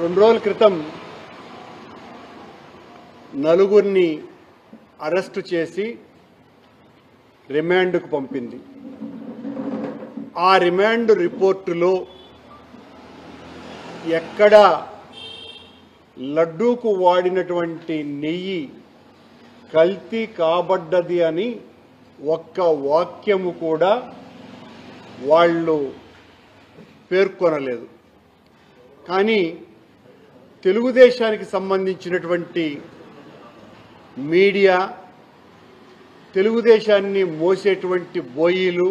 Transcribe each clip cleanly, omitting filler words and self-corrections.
2 రోజుల క్రితం నలుగురిని అరెస్టు చేసి రిమాండ్కు పంపింది. ఆ రిమాండ్ రిపోర్టులో ఎక్కడ లడ్డూకు వాడినటువంటి నెయ్యి కల్తీ కాబడ్డది అని ఒక్క వాక్యము కూడా వాళ్ళు పేర్కొనలేదు. కానీ తెలుగుదేశానికి సంబంధించినటువంటి మీడియా, తెలుగుదేశాన్ని మోసేటువంటి బోయీలు,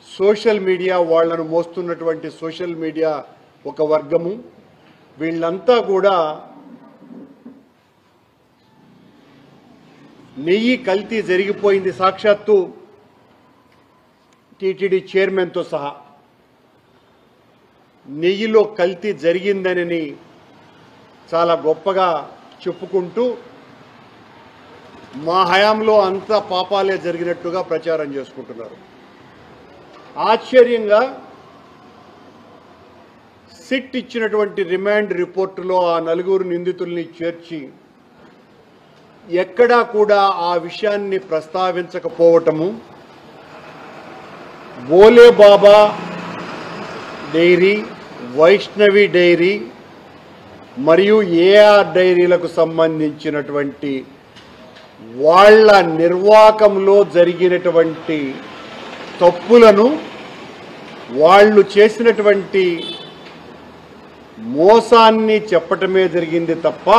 సోషల్ మీడియా, వాళ్లను మోస్తున్నటువంటి సోషల్ మీడియా ఒక వర్గము, వీళ్ళంతా కూడా నెయ్యి కల్తీ జరిగిపోయింది సాక్షాత్తు టీటీడీ చైర్మన్తో సహా నెయ్యిలో కల్తీ జరిగిందని చాలా గొప్పగా చెప్పుకుంటూ మా హయాంలో అంతా పాపాలే జరిగినట్టుగా ప్రచారం చేసుకుంటున్నారు. ఆశ్చర్యంగా సిట్ ఇచ్చినటువంటి రిమాండ్ రిపోర్టులో ఆ నలుగురు నిందితుల్ని చేర్చి ఎక్కడా కూడా ఆ విషయాన్ని ప్రస్తావించకపోవటము, బోలే బాబా డైరీ, వైష్ణవి డైరీ మరియు ఏఆర్ డైరీలకు సంబంధించినటువంటి వాళ్ళ నిర్వాహకంలో జరిగినటువంటి తప్పులను, వాళ్ళు చేసినటువంటి మోసాన్ని చెప్పటమే జరిగింది తప్ప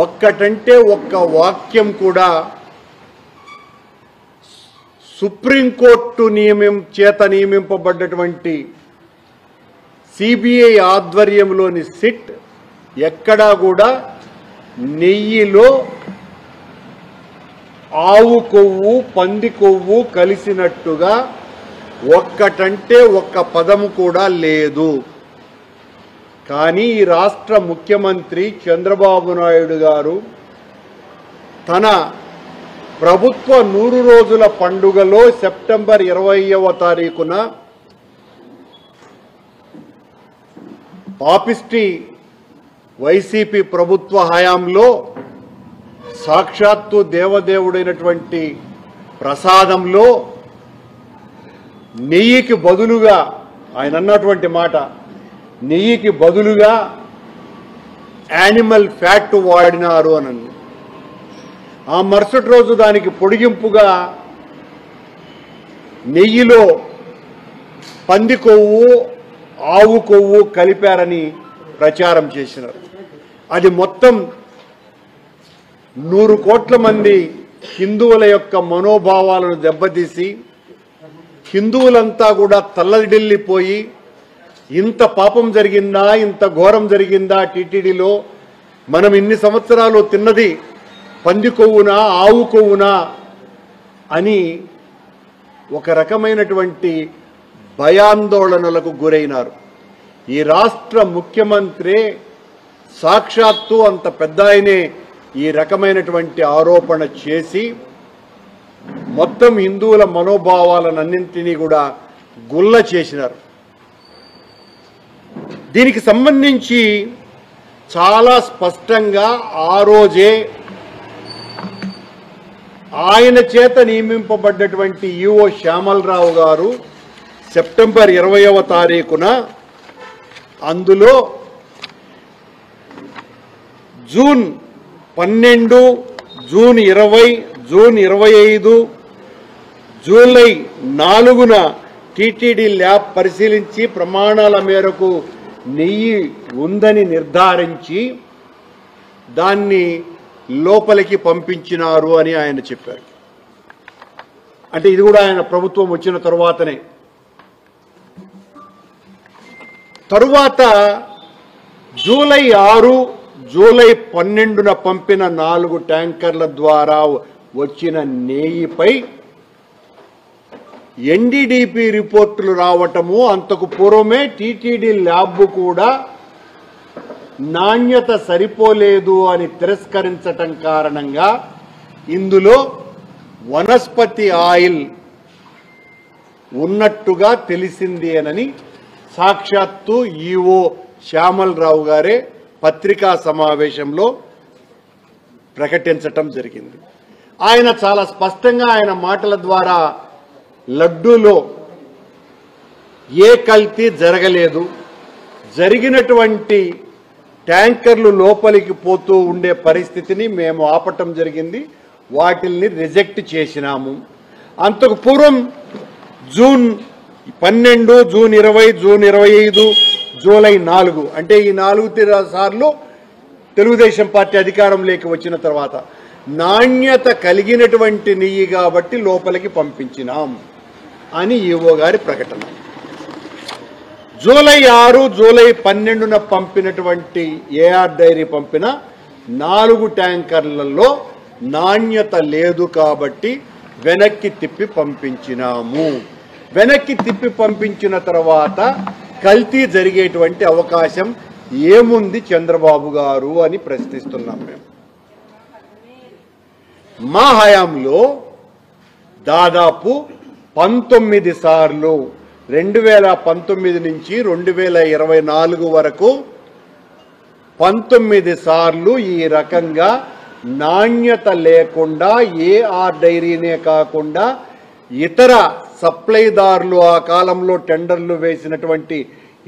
ఒక్కటంటే ఒక్క వాక్యం కూడా సుప్రీంకోర్టు చేత నియమింపబడ్డటువంటి సిబిఐ ఆధ్వర్యంలోని సిట్ ఎక్కడా కూడా నెయ్యిలో ఆవు కొవ్వు, పంది కొవ్వు కలిసినట్టుగా ఒక్కటంటే ఒక్క పదము కూడా లేదు. కానీ ఈ రాష్ట్ర ముఖ్యమంత్రి చంద్రబాబు నాయుడు గారు తన ప్రభుత్వ 100 రోజుల పండుగలో సెప్టెంబర్ 20వ తారీఖున పాపిస్టి వైసీపీ ప్రభుత్వ హయాంలో సాక్షాత్తు దేవదేవుడైనటువంటి ప్రసాదంలో నెయ్యికి బదులుగా, ఆయన అన్నటువంటి మాట, నెయ్యికి బదులుగా యానిమల్ ఫ్యాట్ వాడినారు అని. ఆ మరుసటి రోజు దానికి పొడిగింపుగా నెయ్యిలో పంది కొవ్వు, ఆవు కొవ్వు కలిపారని ప్రచారం చేసినారు. అది మొత్తం 100 కోట్ల మంది హిందువుల యొక్క మనోభావాలను దెబ్బతీసి హిందువులంతా కూడా తల్లడిల్లిపోయి, ఇంత పాపం జరిగిందా, ఇంత ఘోరం జరిగిందా టీటీడీలో, మనం ఇన్ని సంవత్సరాలు తిన్నది పంది కొవ్వునా, ఆవు కొవ్వునా అని ఒక రకమైనటువంటి భయాందోళనలకు గురైనారు. ఈ రాష్ట్ర ముఖ్యమంత్రి సాక్షాత్తు అంత పెద్ద ఆయనే ఈ రకమైనటువంటి ఆరోపణ చేసి మొత్తం హిందువుల మనోభావాలన్నింటినీ కూడా గుల్ల చేసినారు. దీనికి సంబంధించి చాలా స్పష్టంగా ఆ రోజే ఆయన చేత నియమింపబడ్డటువంటి ఈఓ శ్యామలరావు గారు సెప్టెంబర్ 20వ తారీఖున అందులో జూన్ 12, జూన్ 20, జూన్ 25, జూలై 4న టీటీడీ ల్యాబ్ పరిశీలించి ప్రమాణాల మేరకు నెయ్యి ఉందని నిర్ధారించి దాన్ని లోపలికి పంపించినారు అని ఆయన చెప్పారు. అంటే ఇది కూడా ఆయన ప్రభుత్వం వచ్చిన తరువాతనే. తరువాత జూలై 6, జూలై 12న పంపిన 4 ట్యాంకర్ల ద్వారా వచ్చిన నెయ్యిపై ఎన్డీడీపీ రిపోర్టులు రావటము, అంతకు పూర్వమే టీటీడీ ల్యాబ్ కూడా నాణ్యత సరిపోలేదు అని తిరస్కరించటం కారణంగా ఇందులో వనస్పతి ఆయిల్ ఉన్నట్టుగా తెలిసింది అని సాక్షాత్తు ఈఓ శ్యామలరావు గారే పత్రికా సమావేశంలో ప్రకటించటం జరిగింది. ఆయన చాలా స్పష్టంగా ఆయన మాటల ద్వారా లడ్డూలో ఏ కల్తీ జరగలేదు, జరిగినటువంటి ట్యాంకర్లు లోపలికి పోతూ ఉండే పరిస్థితిని మేము ఆపటం జరిగింది, వాటిల్ని రిజెక్ట్ చేసినాము. అంతకు పూర్వం జూన్ 12, జూన్ 20, జూన్ 25, జూలై 4 అంటే ఈ 4 సార్లు తెలుగుదేశం పార్టీ అధికారంలోకి వచ్చిన తర్వాత నాణ్యత కలిగినటువంటి నెయ్యి కాబట్టి లోపలికి పంపించినాం అని ఈఓ గారి ప్రకటన. జూలై 6, జూలై 12న పంపినటువంటి ఏఆర్ డైరీ పంపిన 4 ట్యాంకర్లలో నాణ్యత లేదు కాబట్టి వెనక్కి తిప్పి పంపించినాము. వెనక్కి తిప్పి పంపించిన తర్వాత కల్తీ జరిగేటువంటి అవకాశం ఏముంది చంద్రబాబు గారు అని ప్రశ్నిస్తున్నాం మేము. మా హయాంలో దాదాపు 19 సార్లు 2019 నుంచి 2024 వరకు 19 సార్లు ఈ రకంగా నాణ్యత లేకుండా ఏఆర్ డైరీనే కాకుండా ఇతర సప్లైదారులు, ఆ కాలంలో టెండర్లు వేసినటువంటి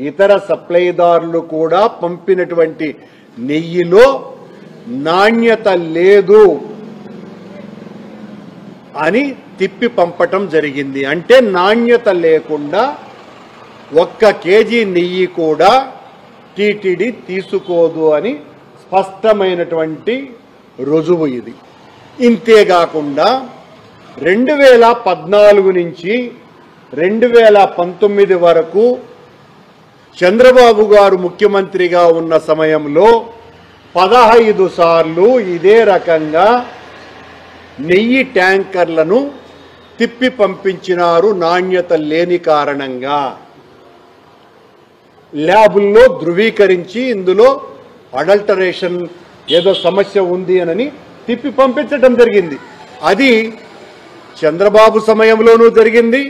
ఇతర సప్లైదారులు కూడా పంపినటువంటి నెయ్యిలో నాణ్యత లేదు అని తిప్పి పంపటం జరిగింది. అంటే నాణ్యత లేకుండా 1 కేజీ నెయ్యి కూడా టీటీడీ తీసుకోదు అని స్పష్టమైనటువంటి రుజువు ఇది. ఇంతేకాకుండా 2014 నుంచి 2019 వరకు చంద్రబాబు గారు ముఖ్యమంత్రిగా ఉన్న సమయంలో 15 సార్లు ఇదే రకంగా నెయ్యి ట్యాంకర్లను తిప్పి పంపించినారు నాణ్యత లేని కారణంగా. ల్యాబుల్లో ధృవీకరించి ఇందులో అడల్టరేషన్ ఏదో సమస్య ఉంది అని తిప్పి పంపించడం జరిగింది. అది చంద్రబాబు సమయంలోనూ జరిగింది,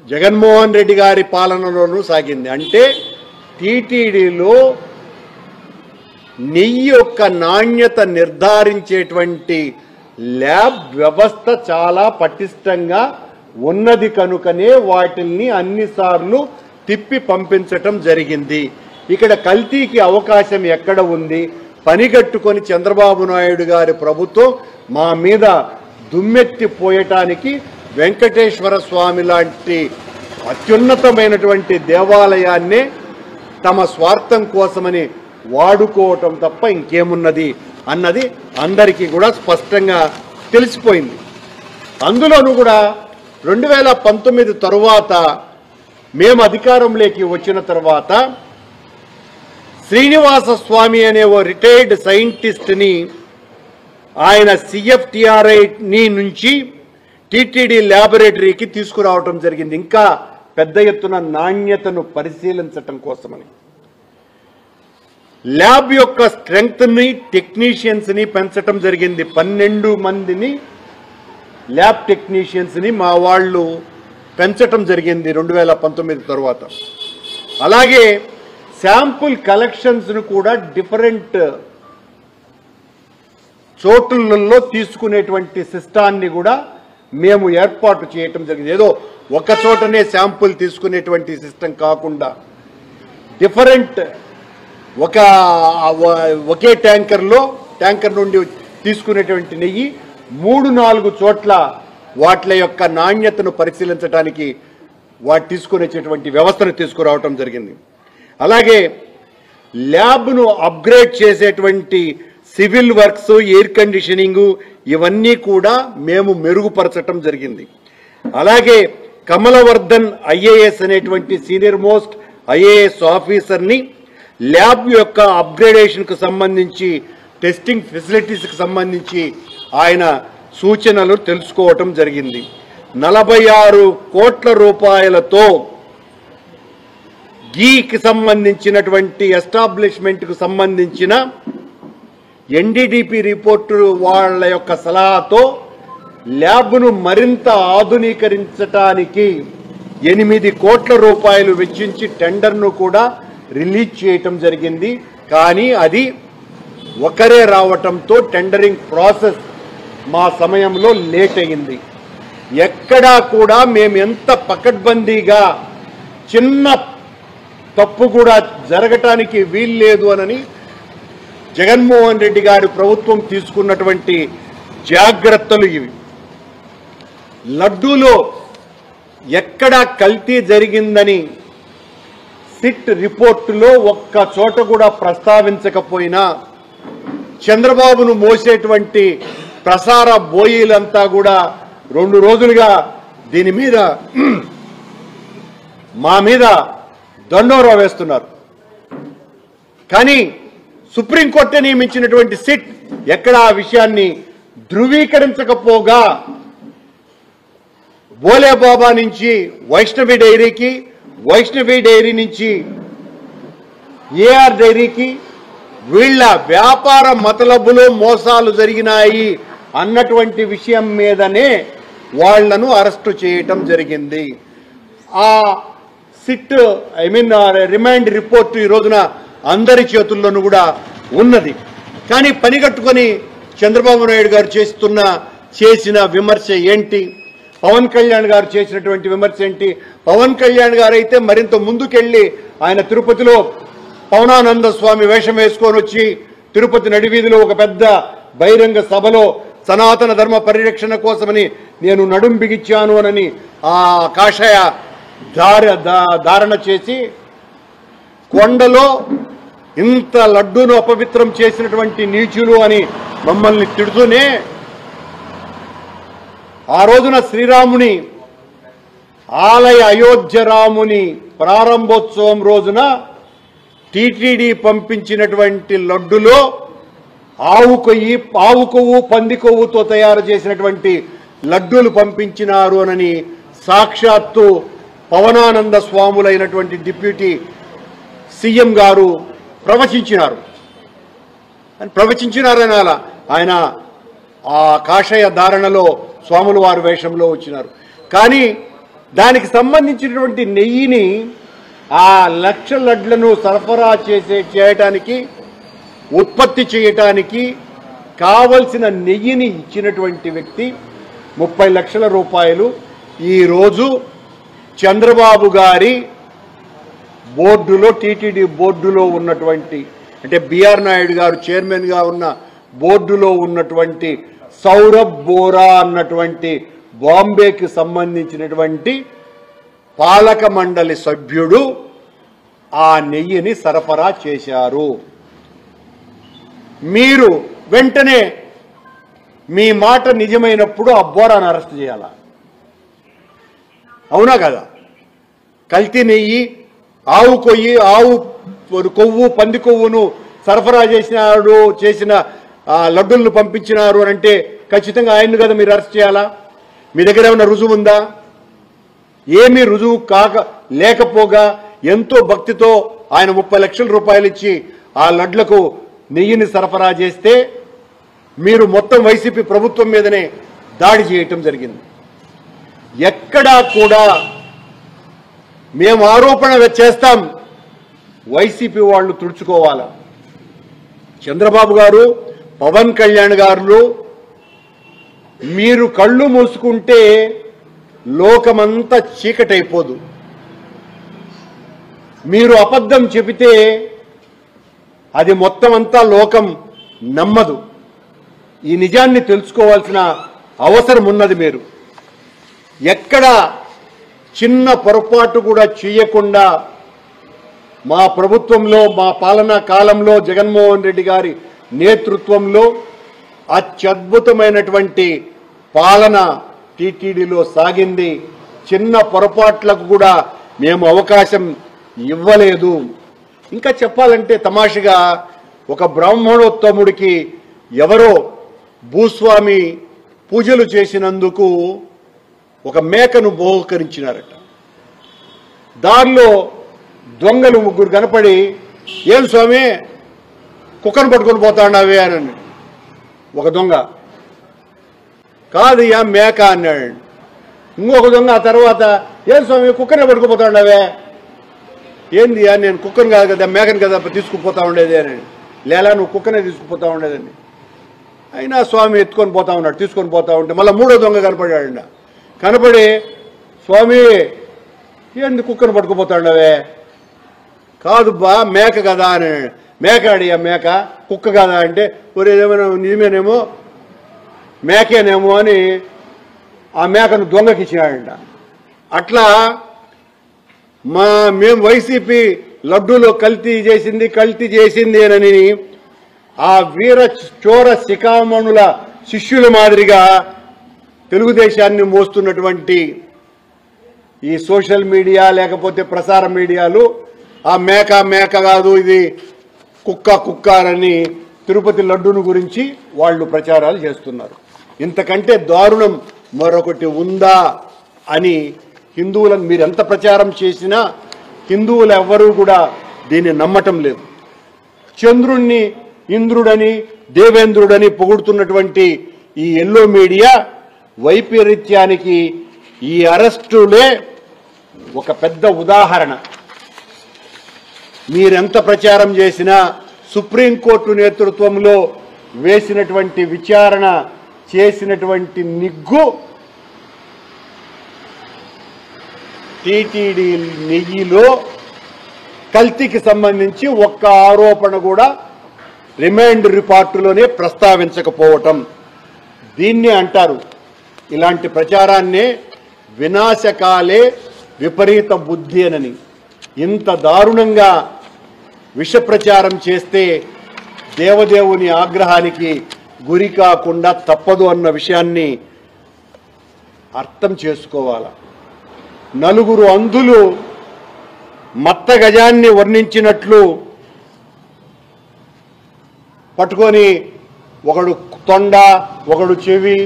జగన్మోహన్ రెడ్డి గారి పాలనలోనూ సాగింది. అంటే టీటీడీలో నెయ్యి యొక్క నాణ్యత నిర్ధారించేటువంటి ల్యాబ్ వ్యవస్థ చాలా పటిష్టంగా ఉన్నది కనుకనే వాటిల్ని అన్నిసార్లు తిప్పి పంపించటం జరిగింది. ఇక్కడ కల్తీకి అవకాశం ఎక్కడ ఉంది? పనిగట్టుకొని చంద్రబాబు నాయుడు గారి ప్రభుత్వం మా మీద దుమ్మెత్తిపోయటానికి వెంకటేశ్వర స్వామి లాంటి అత్యున్నతమైనటువంటి దేవాలయాన్నే తమ స్వార్థం కోసమని వాడుకోవటం తప్ప ఇంకేమున్నది అన్నది అందరికీ కూడా స్పష్టంగా తెలిసిపోయింది. అందులోనూ కూడా 2019 తరువాత మేము అధికారంలోకి వచ్చిన తర్వాత శ్రీనివాస స్వామి అనే ఓ రిటైర్డ్ సైంటిస్ట్ని ఆయన సిఎఫ్టిఆర్ఐ నుంచి టీటీడీ ల్యాబొరేటరీకి తీసుకురావటం జరిగింది, ఇంకా పెద్ద ఎత్తున నాణ్యతను పరిశీలించటం కోసమని. ల్యాబ్ యొక్క స్ట్రెంగ్త్ని, టెక్నీషియన్స్ని పెంచటం జరిగింది. 12 మందిని ల్యాబ్ టెక్నీషియన్స్ని మా వాళ్ళు పెంచటం జరిగింది 2019 తర్వాత. అలాగే శాంపుల్ కలెక్షన్స్ను కూడా డిఫరెంట్ చోట్లలో తీసుకునేటువంటి సిస్టాన్ని కూడా మేము ఏర్పాటు చేయటం జరిగింది. ఏదో ఒక చోటనే శాంపుల్ తీసుకునేటువంటి సిస్టమ్ కాకుండా డిఫరెంట్ ఒకే ట్యాంకర్ నుండి తీసుకునేటువంటి నెయ్యి 3-4 చోట్ల వాటి యొక్క నాణ్యతను పరిశీలించడానికి వాటి తీసుకునేటువంటి వ్యవస్థను తీసుకురావటం జరిగింది. అలాగే ల్యాబ్ను అప్గ్రేడ్ చేసేటువంటి సివిల్ వర్క్స్, ఎయిర్ కండిషనింగ్ ఇవన్నీ కూడా మేము మెరుగుపరచటం జరిగింది. అలాగే కమలవర్ధన్ ఐఏఎస్ అనేటువంటి సీనియర్ మోస్ట్ ఐఏఎస్ ఆఫీసర్ని ల్యాబ్ యొక్క అప్గ్రేడేషన్కు సంబంధించి, టెస్టింగ్ ఫెసిలిటీస్కి సంబంధించి ఆయన సూచనలు తెలుసుకోవటం జరిగింది. 46 కోట్ల రూపాయలతో గీకి సంబంధించినటువంటి ఎస్టాబ్లిష్మెంట్కు సంబంధించిన ఎన్డీడీపీ రిపోర్టు వాళ్ళ యొక్క సలహాతో ల్యాబ్ను మరింత ఆధునీకరించటానికి 8 కోట్ల రూపాయలు వెచ్చించి టెండర్ను కూడా రిలీజ్ చేయటం జరిగింది. కానీ అది ఒకరే రావటంతో టెండరింగ్ ప్రాసెస్ మా సమయంలో లేట్ అయింది. ఎక్కడా కూడా మేము ఎంత పకడ్బందీగా చిన్న తప్పు కూడా జరగటానికి వీల్లేదు అని జగన్మోహన్ రెడ్డి గారి ప్రభుత్వం తీసుకున్నటువంటి జాగ్రత్తలు ఇవి. లడ్డూలో ఎక్కడా కల్తీ జరిగిందని సిట్ రిపోర్టులో ఒక్క చోట కూడా ప్రస్తావించకపోయినా చంద్రబాబును మోసేటువంటి ప్రసార బోయీలంతా కూడా 2 రోజులుగా దీని మీద మా మీద దండోరా వేస్తున్నారు. కానీ సుప్రీంకోర్టు నియమించినటువంటి సిట్ ఎక్కడ ఆ విషయాన్ని ధృవీకరించకపోగా బోలేబాబా నుంచి వైష్ణవి డైరీకి, వైష్ణవి డైరీ నుంచి ఏఆర్ డైరీకి వీళ్ళ వ్యాపార మతలబులో మోసాలు జరిగినాయి అన్నటువంటి విషయం మీదనే వాళ్లను అరెస్టు చేయటం జరిగింది. ఆ సిట్ రిమాండ్ రిపోర్టు ఈ రోజున అందరి చేతుల్లోనూ కూడా ఉన్నది. కానీ పనిగట్టుకొని చంద్రబాబు నాయుడు గారు చేసిన విమర్శ ఏంటి, పవన్ కళ్యాణ్ గారు చేసినటువంటి విమర్శ ఏంటి? పవన్ కళ్యాణ్ గారు అయితే మరింత ముందుకెళ్లి ఆయన తిరుపతిలో పవనానంద స్వామి వేషం వేసుకొని వచ్చి తిరుపతి నడివీధిలో ఒక పెద్ద బహిరంగ సభలో సనాతన ధర్మ పరిరక్షణ కోసమని నేను నడుం బిగించాను అని ఆ కాషాయ ధారణ చేసి కొండలో ఇంత లడ్డూను అపవిత్రం చేసినటువంటి నీచులు అని మమ్మల్ని తిడుతూనే ఆ రోజున శ్రీరాముని ఆలయ అయోధ్య రాముని ప్రారంభోత్సవం రోజున టీటీడీ పంపించినటువంటి లడ్డులో ఆవు కొవ్వు పంది కొవ్వుతో తయారు చేసినటువంటి లడ్డూలు పంపించినారు అని సాక్షాత్తు పవనానంద స్వాములైనటువంటి డిప్యూటీ సీఎం గారు ప్రవచించినారని అలా ఆయన ఆ కాషాయ ధారణలో స్వాముల వారి వేషంలో వచ్చినారు. కానీ దానికి సంబంధించినటువంటి నెయ్యిని ఆ 1,00,000 లడ్లను సరఫరా చేయటానికి ఉత్పత్తి చేయటానికి కావలసిన నెయ్యిని ఇచ్చినటువంటి వ్యక్తి 30 లక్షల రూపాయలు ఈరోజు చంద్రబాబు గారి బోర్డులో టీటీడీ బోర్డులో ఉన్నటువంటి అంటే బిఆర్ నాయుడు గారు చైర్మన్గా ఉన్న బోర్డులో ఉన్నటువంటి సౌరభ్ బోరా అన్నటువంటి బాంబేకి సంబంధించినటువంటి పాలక మండలి సభ్యుడు ఆ నెయ్యిని సరఫరా చేశారు. మీరు వెంటనే మీ మాట నిజమైనప్పుడు ఆ బోరాను అరెస్ట్ చేయాలా? అవునా కదా? కల్తీ నెయ్యి, ఆవు కొవ్వు పంది కొవ్వును సరఫరా చేసిన లడ్డులను పంపించినారు అని అంటే ఖచ్చితంగా ఆయన్ను కదా మీరు అరెస్ట్ చేయాలా? మీ దగ్గర ఏమైనా రుజువు ఉందా? ఏమీ రుజువు లేకపోగా ఎంతో భక్తితో ఆయన 30 లక్షల రూపాయలు ఇచ్చి ఆ లడ్లకు నెయ్యిని సరఫరా చేస్తే మీరు మొత్తం వైసీపీ ప్రభుత్వం మీదనే దాడి చేయటం జరిగింది. ఎక్కడా కూడా మేము ఆరోపణ చేస్తాం, వైసీపీ వాళ్ళు తుడుచుకోవాలా. చంద్రబాబు గారు, పవన్ కళ్యాణ్ గారు మీరు కళ్ళు మూసుకుంటే లోకమంతా చీకటైపోదు. మీరు అబద్ధం చెబితే అది మొత్తం అంతా లోకం నమ్మదు. ఈ నిజాన్ని తెలుసుకోవాల్సిన అవసరం ఉన్నది. మీరు ఎక్కడ చిన్న పొరపాటు కూడా చేయకుండా మా ప్రభుత్వంలో మా పాలనా కాలంలో జగన్మోహన్ రెడ్డి గారి నేతృత్వంలో అత్యద్భుతమైనటువంటి పాలన టీటీడీలో సాగింది. చిన్న పొరపాట్లకు కూడా మేము అవకాశం ఇవ్వలేదు. ఇంకా చెప్పాలంటే తమాషగా ఒక బ్రాహ్మణోత్తముడికి ఎవరో భూస్వామి పూజలు చేసినందుకు ఒక మేకను బహుకరించినారట. దానిలో దొంగలు 3 కనపడి, ఏం స్వామి కుక్కను పట్టుకొని పోతాడావే అని ఒక దొంగ, కాదయ్యా మేక అన్నాడు. ఇంకొక దొంగ ఆ తర్వాత ఏం స్వామి కుక్కనే పట్టుకుపోతా ఉండవే? ఏంది నేను కుక్కను కాదు కదా, మేకను కదా తీసుకుపోతా ఉండేది అని. లేలా నువ్వు కుక్కనే తీసుకుపోతా ఉండేదని. అయినా స్వామి ఎత్తుకొని పోతా ఉన్నాడు. తీసుకొని పోతా ఉంటే మళ్ళీ మూడో దొంగ కనపడాడు. కనపడి స్వామి ఏంది కుక్కను పట్టుకుపోతా ఉండవే? కాదు బా మేక కదా అని. మేక అడిగా, మేక కుక్క కదా అంటే ఒరేదేమైనా నిజమేనేమో మేకేనేమో అని ఆ మేకను దొంగకి ఇచ్చినాడంట. అట్లా మేము వైసీపీ లడ్డూలో కల్తీ చేసింది అని ఆ వీర చోర శిఖామణుల శిష్యుల మాదిరిగా తెలుగుదేశాన్ని మోస్తున్నటువంటి ఈ సోషల్ మీడియా లేకపోతే ప్రసార మీడియాలు ఆ మేక కాదు ఇది కుక్క అని తిరుపతి లడ్డూను గురించి వాళ్ళు ప్రచారాలు చేస్తున్నారు. ఇంతకంటే దారుణం మరొకటి ఉందా అని హిందువులను మీరు ఎంత ప్రచారం చేసినా హిందువులు ఎవ్వరూ కూడా దీన్ని నమ్మటం లేదు. చంద్రుణ్ణి ఇంద్రుడని దేవేంద్రుడని పొగుడుతున్నటువంటి ఈ ఎల్లో మీడియా వైపరీత్యానికి ఈ అరెస్టులే ఒక పెద్ద ఉదాహరణ. మీరెంత ప్రచారం చేసినా సుప్రీంకోర్టు నేతృత్వంలో వేసినటువంటి విచారణ చేసినటువంటి నిగ్గు టీటీడీ నెయ్యిలో కల్తీకి సంబంధించి ఒక్క ఆరోపణ కూడా రిమాండ్ రిపోర్టులోనే ప్రస్తావించకపోవటం. దీన్నే అంటారు, ఇలాంటి ప్రచారాన్నే వినాశకాలే విపరీత బుద్ధి అని. ఇంత దారుణంగా విష ప్రచారం చేస్తే దేవదేవుని ఆగ్రహానికి గురి కాకుండా తప్పదు అన్న విషయాన్ని అర్థం చేసుకోవాలి. నలుగురు అంధులు మత్త గజాన్ని వర్ణించినట్లు పట్టుకొని ఒకడు తొండ, ఒకడు చెవి,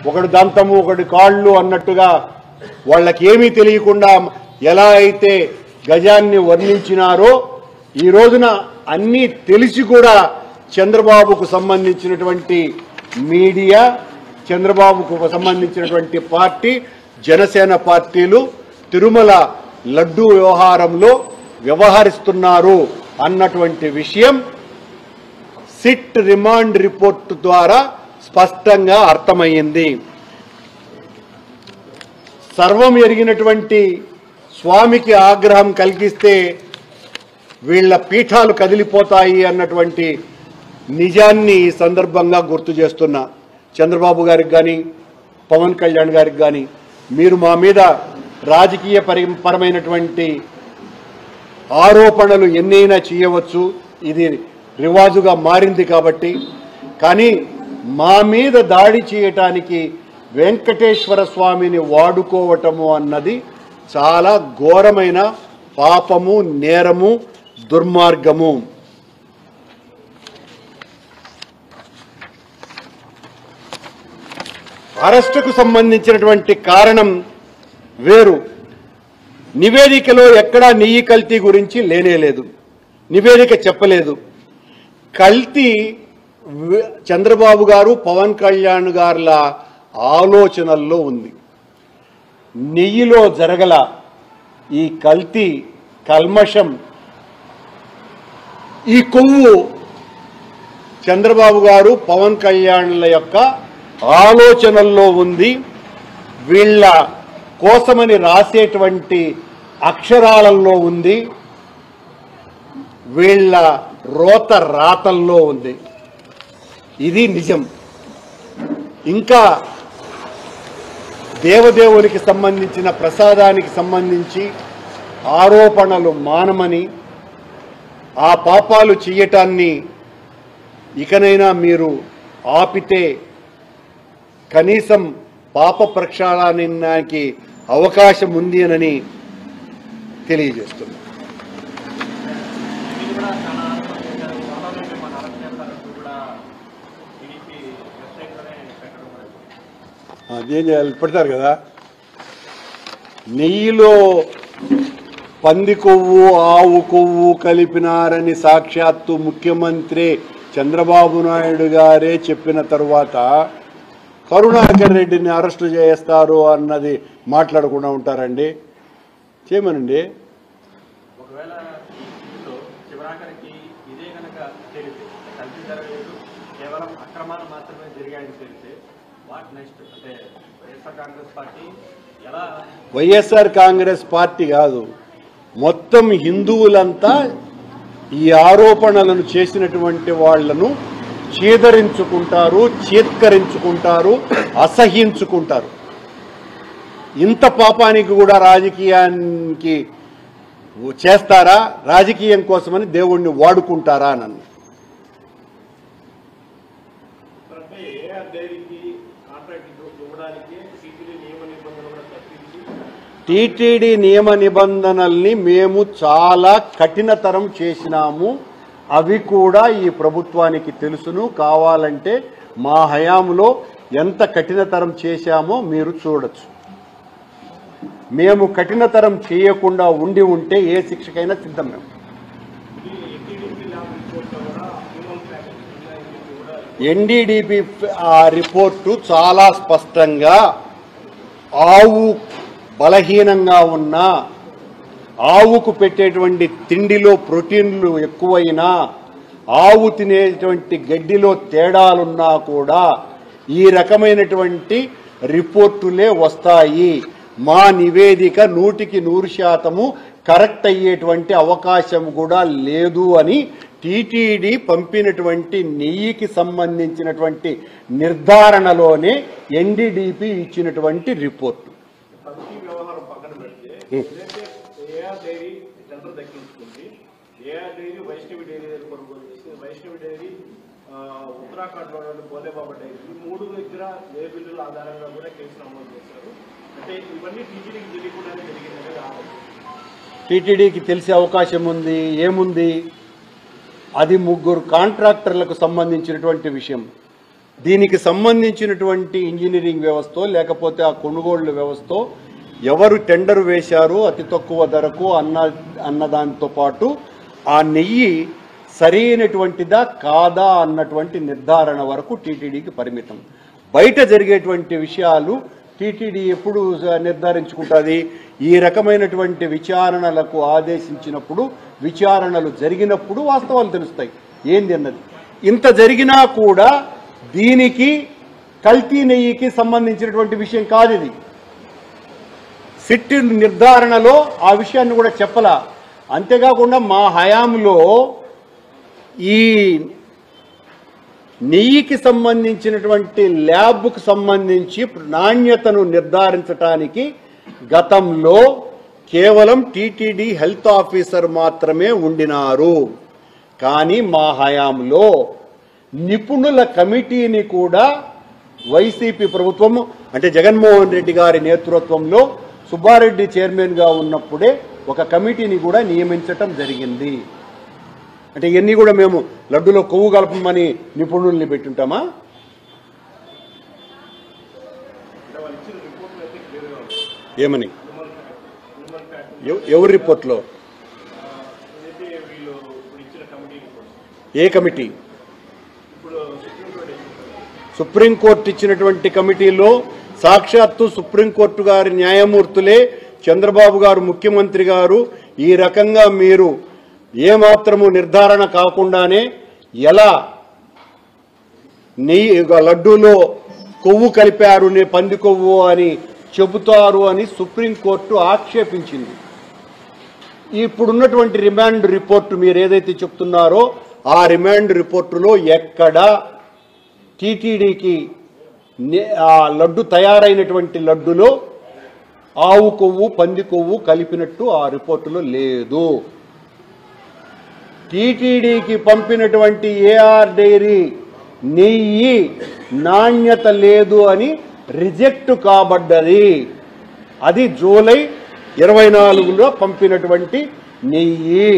ఒకడు దంతము, ఒకడు కాళ్ళు అన్నట్టుగా వాళ్ళకి ఏమీ తెలియకుండా ఎలా అయితే గజాన్ని వర్ణించినారో ఈ రోజున అన్నీ తెలిసి కూడా చంద్రబాబుకు సంబంధించినటువంటి మీడియా, చంద్రబాబుకు సంబంధించినటువంటి పార్టీ, జనసేన పార్టీలు తిరుమల లడ్డూ వ్యవహారంలో వ్యవహరిస్తున్నారు అన్నటువంటి విషయం సిట్ రిమాండ్ రిపోర్టు ద్వారా స్పష్టంగా అర్థమయ్యింది. సర్వం ఎరిగినటువంటి స్వామికి ఆగ్రహం కలిగిస్తే వీళ్ళ పీఠాలు కదిలిపోతాయి అన్నటువంటి నిజాన్ని ఈ సందర్భంగా గుర్తు చేస్తున్నా. చంద్రబాబు గారికి కానీ పవన్ కళ్యాణ్ గారికి కానీ మీరు మా మీద రాజకీయ పరమైనటువంటి ఆరోపణలు ఎన్నైనా చేయవచ్చు, ఇది రివాజుగా మారింది కాబట్టి. కానీ మా మీద దాడి చేయటానికి వెంకటేశ్వర స్వామిని వాడుకోవటము అన్నది చాలా ఘోరమైన పాపము, నేరము, దుర్మార్గము. అరెస్టుకు సంబంధించినటువంటి కారణం వేరు. నివేదికలో ఎక్కడా నెయ్యి కల్తీ గురించి లేనేలేదు, నివేదిక చెప్పలేదు. కల్తీ చంద్రబాబు గారు, పవన్ కళ్యాణ్ గారుల ఆలోచనల్లో ఉంది. నెయ్యిలో జరగల ఈ కల్తీ, కల్మషం, ఈ కొవ్వు చంద్రబాబు గారు, పవన్ కళ్యాణ్ల యొక్క ఆలోచనల్లో ఉంది. వీళ్ళ కోసమని రాసేటువంటి అక్షరాలలో ఉంది, వీళ్ళ రోత రాతల్లో ఉంది. ఇది నిజం. ఇంకా దేవదేవునికి సంబంధించిన ప్రసాదానికి సంబంధించి ఆరోపణలు మానమని, ఆ పాపాలు చేయటాన్ని ఇకనైనా మీరు ఆపితే కనీసం పాప ప్రక్షాళనానికి అవకాశం ఉంది అని తెలియజేస్తున్నారు. అదేం చేయాలి, పెడతారు కదా. నెయ్యిలో పంది కొవ్వు, ఆవు కొవ్వు కలిపినారని సాక్షాత్తు ముఖ్యమంత్రి చంద్రబాబు నాయుడు గారే చెప్పిన తరువాత కరుణాకర్ రెడ్డిని అరెస్టు చేస్తారు అన్నది మాట్లాడకుండా ఉంటారండి. చేయమనండి. ఒకవేళ చివరాఖరికి ఇదే కనుక తెలిస్తే కల్తీ జరగలేదు, కేవలం అక్రమాలు మాత్రమే జరిగాయని తెలిస్తే వాట్ నెక్స్ట్? అంటే వైఎస్ఆర్ కాంగ్రెస్ పార్టీ ఎలా? వైఎస్ఆర్ కాంగ్రెస్ పార్టీ కాదు, మొత్తం హిందువులంతా ఈ ఆరోపణలను చేసినటువంటి వాళ్లను చీదరించుకుంటారు, చీత్కరించుకుంటారు, అసహించుకుంటారు. ఇంత పాపానికి కూడా రాజకీయానికి చేస్తారా? రాజకీయం కోసమని దేవుణ్ణి వాడుకుంటారా? నన్ను టీటీడీ నియమ నిబంధనల్ని మేము చాలా కఠినతరం చేసినాము. అవి కూడా ఈ ప్రభుత్వానికి తెలుసును. కావాలంటే మా హయాంలో ఎంత కఠినతరం చేశామో మీరు చూడొచ్చు. మేము కఠినతరం చేయకుండా ఉండి ఉంటే ఏ శిక్షకైనా సిద్ధం. మేము ఎన్డీడీపీ ఆ రిపోర్టు చాలా స్పష్టంగా ఆవు బలహీనంగా ఉన్నా, ఆవుకు పెట్టేటువంటి తిండిలో ప్రోటీన్లు ఎక్కువైనా, ఆవు తినేటువంటి గడ్డిలో తేడాలున్నా కూడా ఈ రకమైనటువంటి రిపోర్టులే వస్తాయి. మా నివేదిక 100% కరెక్ట్ అయ్యేటువంటి అవకాశం కూడా లేదు అని టీటీడీ పంపినటువంటి నెయ్యికి సంబంధించినటువంటి నిర్ధారణలోనే ఎన్డీడీపీ ఇచ్చినటువంటి రిపోర్టు. ఉత్తరాఖండ్ లో బోలేబాబా డైరీ ఈ 3 దగ్గర ఏ బిల్లుల ఆధారంగా కూడా కేసు నమోదు చేశారు. అంటే ఇవన్నీ టీటీడీకి తెలియకుండానే జరిగిందని టీటీడీకి తెలిసే అవకాశం ఉంది. ఏముంది? అది 3 కాంట్రాక్టర్లకు సంబంధించినటువంటి విషయం. దీనికి సంబంధించినటువంటి ఇంజనీరింగ్ వ్యవస్థ లేకపోతే ఆ కొనుగోళ్ల వ్యవస్థ ఎవరు టెండర్ వేశారు అతి తక్కువ ధరకు అన్నదానితో పాటు ఆ నెయ్యి సరైనటువంటిదా కాదా అన్నటువంటి నిర్ధారణ వరకు టీటీడీకి పరిమితం. బయట జరిగేటువంటి విషయాలు టీటీడీ ఎప్పుడు నిర్ధారించుకుంటుంది? ఈ రకమైనటువంటి విచారణలకు ఆదేశించినప్పుడు, విచారణలు జరిగినప్పుడు వాస్తవాలు తెలుస్తాయి ఏంది అన్నది. ఇంత జరిగినా కూడా దీనికి కల్తీ నెయ్యికి సంబంధించినటువంటి విషయం కాదు ఇది. సిట్ నిర్ధారణలో ఆ విషయాన్ని కూడా చెప్పలా. అంతేకాకుండా మా హయాంలో ఈ నెయ్యికి సంబంధించినటువంటి ల్యాబ్కు సంబంధించి నాణ్యతను నిర్ధారించడానికి గతంలో కేవలం టీటీడీ హెల్త్ ఆఫీసర్ మాత్రమే ఉండినారు. కానీ మా హయాంలో నిపుణుల కమిటీని కూడా వైసీపీ ప్రభుత్వం అంటే జగన్మోహన్ రెడ్డి గారి నేతృత్వంలో సుబ్బారెడ్డి చైర్మన్గా ఉన్నప్పుడే ఒక కమిటీని కూడా నియమించటం జరిగింది. అంటే ఇవన్నీ కూడా మేము లడ్డులో కొవ్వు కలపమని నిపుణుల్ని పెట్టుంటామా? ఏమని? ఎవరి రిపోర్ట్లో? ఏ కమిటీ? సుప్రీంకోర్టు ఇచ్చినటువంటి కమిటీలో సాక్షాత్తు సుప్రీంకోర్టు గారి న్యాయమూర్తులే చంద్రబాబు గారు ముఖ్యమంత్రి గారు ఈ రకంగా మీరు ఏమాత్రము నిర్ధారణ కాకుండానే ఎలా లడ్డూలో కొవ్వు కలిపారు, పంది కొవ్వు అని చెబుతారు అని సుప్రీంకోర్టు ఆక్షేపించింది. ఇప్పుడున్నటువంటి రిమాండ్ రిపోర్టు మీరు ఏదైతే చెప్తున్నారో ఆ రిమాండ్ రిపోర్టులో ఎక్కడ టీటీడీకి ఆ లడ్డు తయారైనటువంటి లడ్డులో ఆవు కొవ్వు పంది కొవ్వు కలిపినట్టు ఆ రిపోర్టులో లేదు. టీటీడీకి పంపినటువంటి ఏఆర్ డైరీ నెయ్యి నాణ్యత లేదు అని రిజెక్ట్ కాబడ్డది. అది జూలై 24లో పంపినటువంటి నెయ్యి.